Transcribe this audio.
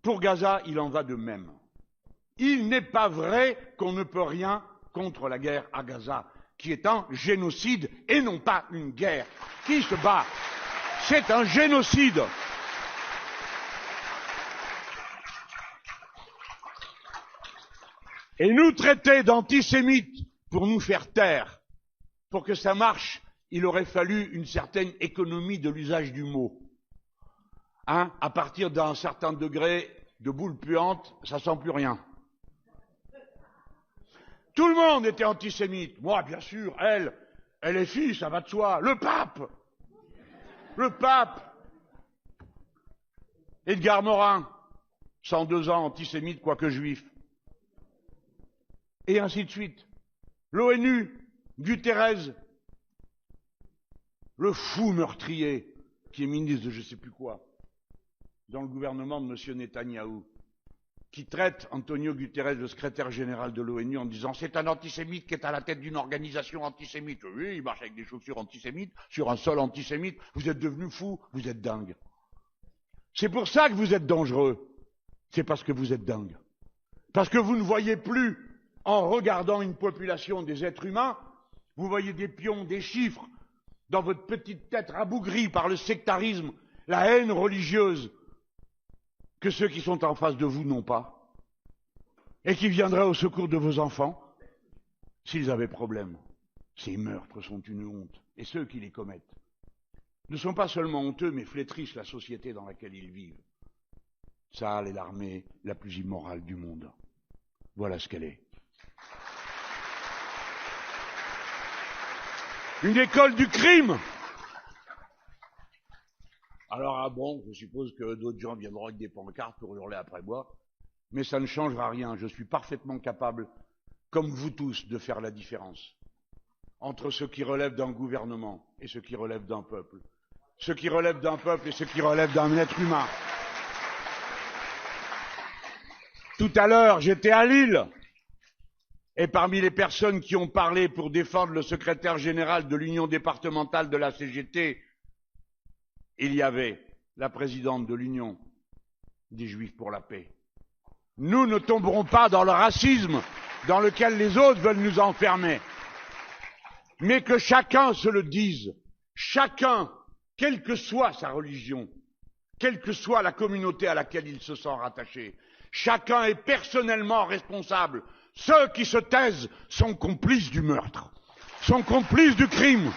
Pour Gaza, il en va de même. Il n'est pas vrai qu'on ne peut rien contre la guerre à Gaza, qui est un génocide et non pas une guerre. Qui se bat? C'est un génocide. Et nous traiter d'antisémites pour nous faire taire, pour que ça marche, il aurait fallu une certaine économie de l'usage du mot. Hein? À partir d'un certain degré de boule puante, ça sent plus rien. Tout le monde était antisémite. Moi, bien sûr, elle est fille, ça va de soi. Le pape. Edgar Morin, 102 ans, antisémite, quoique juif. Et ainsi de suite. L'ONU, Guterres, le fou meurtrier, qui est ministre de je ne sais plus quoi, dans le gouvernement de M. Netanyahou, qui traite Antonio Guterres, le secrétaire général de l'ONU, en disant c'est un antisémite qui est à la tête d'une organisation antisémite. Oui, il marche avec des chaussures antisémites, sur un sol antisémite. Vous êtes devenu fou, vous êtes dingue. C'est pour ça que vous êtes dangereux. C'est parce que vous êtes dingue. Parce que vous ne voyez plus, en regardant une population des êtres humains, vous voyez des pions, des chiffres, dans votre petite tête rabougrie par le sectarisme, la haine religieuse, que ceux qui sont en face de vous n'ont pas, et qui viendraient au secours de vos enfants, s'ils avaient problème. Ces meurtres sont une honte, et ceux qui les commettent ne sont pas seulement honteux, mais flétrissent la société dans laquelle ils vivent. Tsahal est l'armée la plus immorale du monde. Voilà ce qu'elle est. Une école du crime. Alors, ah bon, je suppose que d'autres gens viendront avec des pancartes pour hurler après moi, mais ça ne changera rien. Je suis parfaitement capable, comme vous tous, de faire la différence entre ce qui relève d'un gouvernement et ce qui relève d'un peuple. Ce qui relève d'un peuple et ce qui relève d'un être humain. Tout à l'heure, j'étais à Lille, et parmi les personnes qui ont parlé pour défendre le secrétaire général de l'Union départementale de la CGT, il y avait la présidente de l'Union des Juifs pour la paix. Nous ne tomberons pas dans le racisme dans lequel les autres veulent nous enfermer. Mais que chacun se le dise, chacun, quelle que soit sa religion, quelle que soit la communauté à laquelle il se sent rattaché, chacun est personnellement responsable. Ceux qui se taisent sont complices du meurtre, sont complices du crime.